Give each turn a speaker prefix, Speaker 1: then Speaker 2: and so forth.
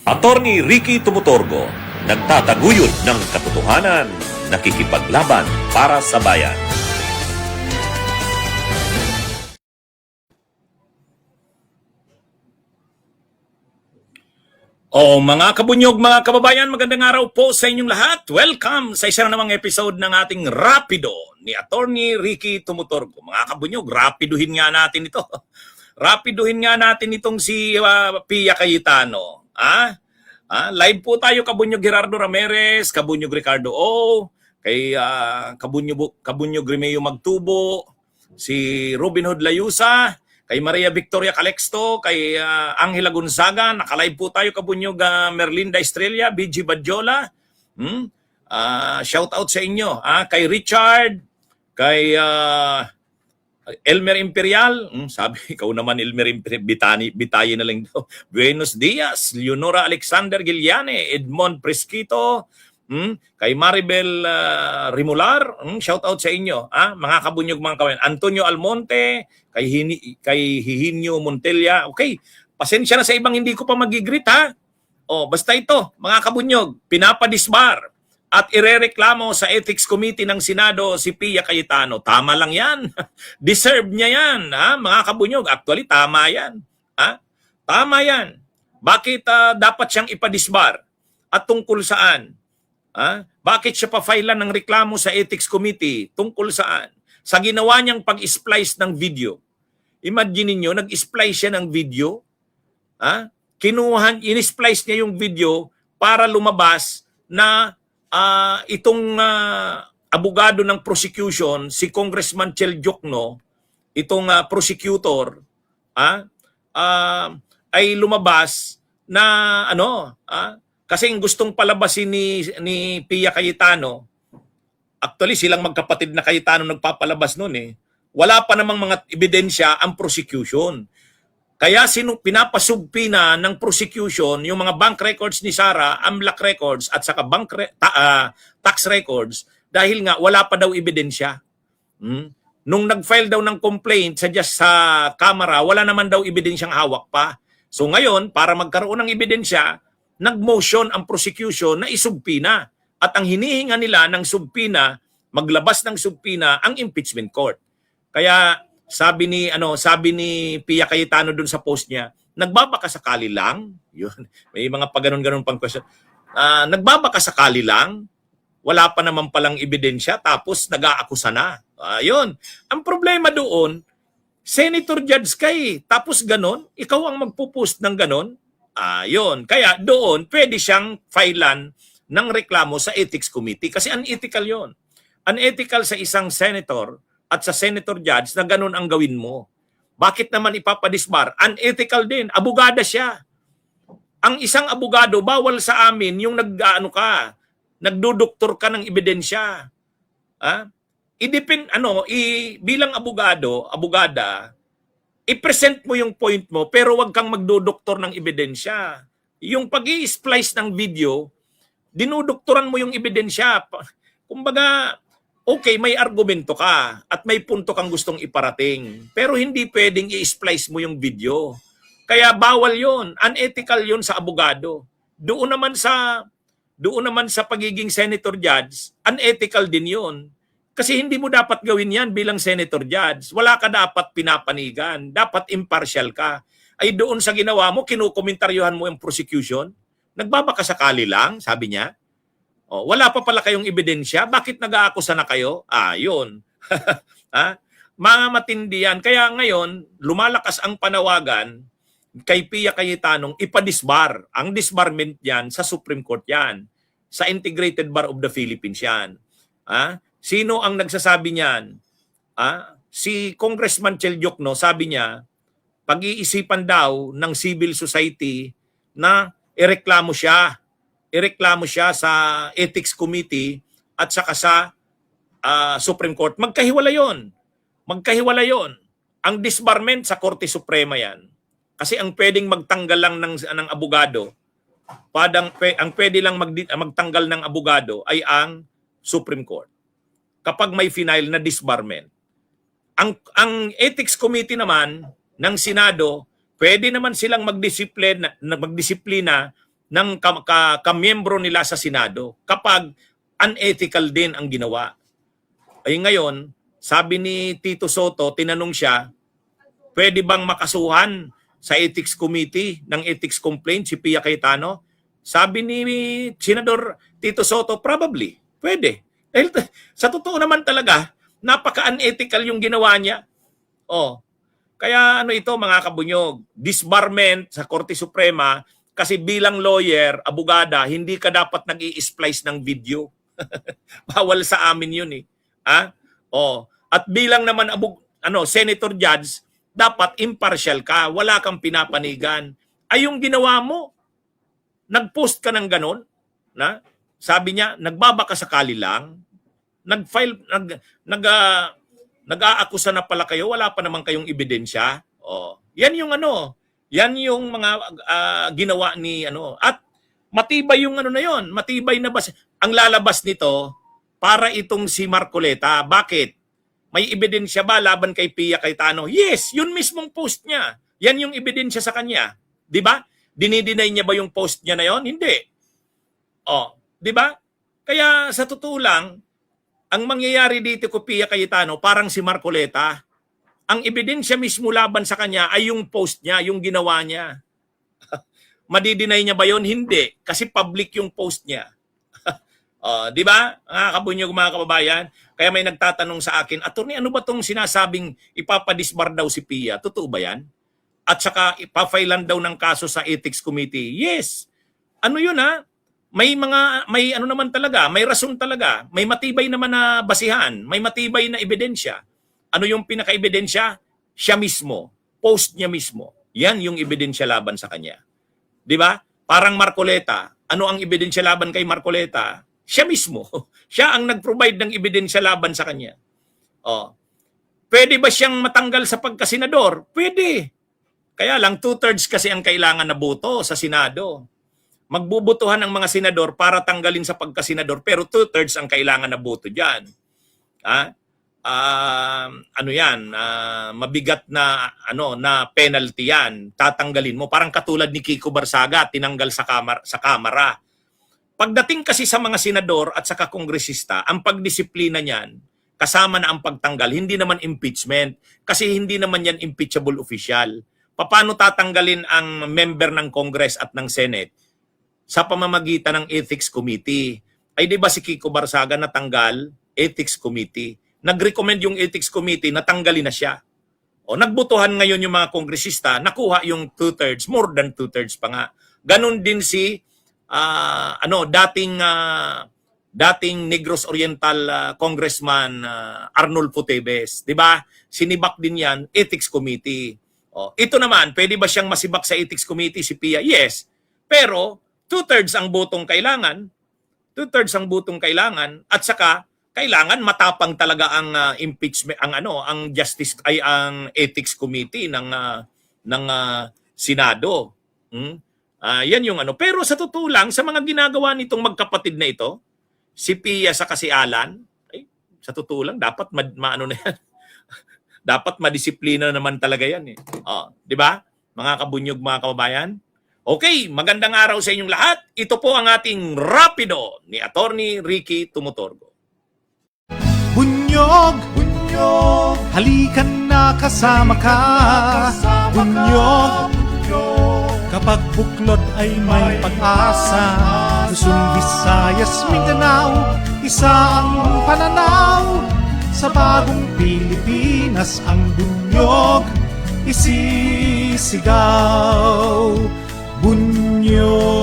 Speaker 1: Attorney Ricky Tumutorgo, nagtataguyod ng katotohanan, nakikipaglaban para sa bayan. Mga kabunyog, mga kababayan, magandang araw po sa inyong lahat. Welcome sa isa na namang episode ng ating Rapido ni Attorney Ricky Tumutorgo. Mga kabunyog, rapiduhin nga natin ito. Rapiduhin nga natin itong si Pia Cayetano. Live po tayo, Kabunyog Gerardo Ramirez, Kabunyog Ricardo O, kay Kabunyog Remeo Magtubo, si Robin Hood Layusa, kay Maria Victoria Calexto, kay Angela Gonzaga. Nakalive po tayo, Kabunyog Merlinda Estrella, BG Badjola. Shout out sa inyo. Kay Richard, kay Elmer Imperial, sabi, ikaw naman Elmer Imperial, bitayin na lang daw. Buenos Dias, Leonora Alexander Giliane, Edmond Presquito, kay Maribel Rimular, shout out sa inyo, mga kabunyog, mga kawayan. Antonio Almonte, kay Hihinyo Montella. Okay, pasensya na sa ibang hindi ko pa magigreet, ha? Basta ito, mga kabunyog, pinapadisbar at irereklamo sa Ethics Committee ng Senado si Pia Cayetano. Tama lang yan. Deserve niya yan, mga kabunyog. Actually, tama yan. Tama yan. Bakit dapat siyang ipadisbar? At tungkol saan? Bakit siya pa-filean ng reklamo sa Ethics Committee? Tungkol saan? Sa ginawa niyang pag-splice ng video. Imagine niyo, nag-splice siya ng video. In-splice niya yung video para lumabas na itong abogado ng prosecution, si Congressman Chel Diokno, itong prosecutor, ay lumabas na kasi gustong palabasin ni Pia Cayetano. Actually, silang magkapatid na Cayetano nagpapalabas noon . Wala pa namang mga ebidensya ang prosecution. Kaya pinapasubpina ng prosecution yung mga bank records ni Sara, AMLAC records at saka tax records dahil nga wala pa daw ebidensya. Nung nag-file daw ng complaint sa Kamara, wala naman daw ebidensyang hawak pa. So ngayon, para magkaroon ng ebidensya, nag-motion ang prosecution na isubpina. At ang hinihinga nila ng subpina, maglabas ng subpina ang impeachment court. Kaya sabi ni Pia Cayetano dun sa post niya, nagbabaka sakali lang. Yun. May mga paganon-ganon pang question. Nagbabaka sakali lang. Wala pa naman palang ebidensya tapos nag-aakusa na. Yun. Ang problema doon, Senator Judge kay tapos ganon, ikaw ang magpo-post ng ganon. Yun. Kaya doon pwede siyang filean ng reklamo sa Ethics Committee kasi unethical yon. Unethical sa isang senator at sa senator judge na ganun ang gawin mo. Bakit naman ipapadisbar? Unethical din. Abogada siya. Ang isang abogado, bawal sa amin yung nagdudoktor ka ng ebidensya. Bilang abogada, i-present mo yung point mo pero wag kang magdudoktor ng ebidensya. Yung pag-i-splice ng video, dinudoktoran mo yung ebidensya. Kumbaga, okay, may argumento ka at may punto kang gustong iparating. Pero hindi pwedeng i-splice mo yung video. Kaya bawal yon, unethical yon sa abogado. Doon naman sa pagiging senator judge, unethical din yon. Kasi hindi mo dapat gawin yan bilang senator judge. Wala ka dapat pinapanigan. Dapat impartial ka. Ay doon sa ginawa mo, kinukomentaryuhan mo yung prosecution. Nagbabaka sakali lang, sabi niya. Wala pa pala kayong ebidensya? Bakit nag-aakusa na kayo? Yun. Mga matindi yan. Kaya ngayon, lumalakas ang panawagan kay Pia Cayetano ipadisbar. Ang disbarment yan sa Supreme Court yan. Sa Integrated Bar of the Philippines yan. Sino ang nagsasabi niyan? Si Congressman Chel Diokno, sabi niya, pag-iisipan daw ng civil society na ireklamo siya sa Ethics Committee at saka sa Supreme Court. Magkahiwala yon. Ang disbarment sa Korte Suprema yan. Kasi ang pwedeng magtanggal lang ng abogado, ang pwede lang magtanggal ng abogado ay ang Supreme Court. Kapag may final na disbarment. Ang Ethics Committee naman ng Senado, pwede naman silang magdisiplina ng kamiyembro nila sa Senado kapag unethical din ang ginawa. Ay ngayon, sabi ni Tito Soto, tinanong siya, pwede bang makasuhan sa Ethics Committee ng ethics complaint si Pia Cayetano? Sabi ni Senador Tito Soto, probably, pwede. Dahil sa totoo naman talaga, napaka-unethical yung ginawa niya. Oh. Kaya ano ito mga kabunyog, disbarment sa Korte Suprema kasi bilang lawyer, abogada, hindi ka dapat nag-i-splice ng video. Bawal sa amin yun eh. Ha? Oh. At bilang naman senator judge, dapat impartial ka, wala kang pinapanigan. Ay yung ginawa mo, nag-post ka ng ganon, na sabi niya, nagbabaka sakali lang, nag-file, nag-aakusa na pala kayo, wala pa naman kayong ebidensya. Oh, yan yung yan yung mga ginawa ni at matibay yung na yon, matibay na bas. Ang lalabas nito para itong si Marcoleta. Bakit? May ebidensya ba laban kay Pia Cayetano? Yes, yun mismong post niya. Yan yung ebidensya sa kanya. 'Di ba? Dinideny niya ba yung post niya na yon? Hindi. Oh, 'di ba? Kaya sa totoo lang, ang mangyayari dito ko Pia Cayetano, parang si Marcoleta. Ang ebidensya mismo laban sa kanya ay yung post niya, yung ginawa niya. Madidinay niya ba yon? Hindi, kasi public yung post niya. Di ba? Mga kabunyog, mga kababayan, kaya may nagtatanong sa akin, Attorney, ano ba tong sinasabing ipapadisbar daw si Pia? Totoo ba yan? At saka ipafailan daw ng kaso sa Ethics Committee. Yes. Ano yun ha? May naman talaga, may rason talaga, may matibay naman na basihan, may matibay na ebidensya. Ano yung pinaka-ebidensya? Siya mismo, post niya mismo. Yan yung ebidensya laban sa kanya. 'Di ba? Parang Marcoleta, ano ang ebidensya laban kay Marcoleta? Siya mismo. Siya ang nag-provide ng ebidensya laban sa kanya. Oh. Pwede ba siyang matanggal sa pagkasenador? Pwede. Kaya lang 2/3 kasi ang kailangan na boto sa Senado. Magbubutuhan ang mga senador para tanggalin sa pagkasenador pero 2/3 ang kailangan na boto diyan. Mabigat na na penalty yan. Tatanggalin mo parang katulad ni Kiko Barsaga tinanggal sa kamara. Pagdating kasi sa mga senador at saka kongresista, ang pagdisiplina niyan kasama na ang pagtanggal, hindi naman impeachment kasi hindi naman yan impeachable official. Paano tatanggalin ang member ng Congress at ng Senate? Sa pamamagitan ng Ethics Committee. Ay di ba si Kiko Barsaga natanggal? Ethics Committee. Nag-recommend yung Ethics Committee, natanggalin na siya. O nagbutuhan ngayon yung mga kongresista, nakuha yung 2/3, more than 2/3 pa nga. Ganon din si dating Negros Oriental Congressman Arnulfo Teves, 'di ba? Sinibak din 'yan Ethics Committee. O, ito naman, pwede ba siyang masibak sa Ethics Committee si Pia? Yes. Pero 2/3 ang botong kailangan. 2/3 ang botong kailangan at saka kailangan matapang talaga ang impeachment ang justice ay ang Ethics Committee ng Senado. Yan yung pero sa totoo lang sa mga ginagawa nitong magkapatid na ito, si Pia sa si Alan, sa totoo lang dapat na yan. Dapat madisiplina naman talaga yan eh. Di ba? Mga kabunyog, mga kababayan. Okay, magandang araw sa inyong lahat. Ito po ang ating Rapido ni Attorney Ricky Tumutorgo.
Speaker 2: Bunyog, bunyog, halikan na kasama ka. Bunyog, kapag buklod ay may pag-asa. Luzon, Visayas, Mindanao, isa ang pananaw. Sa bagong Pilipinas ang bunyog isisigaw. Bunyog.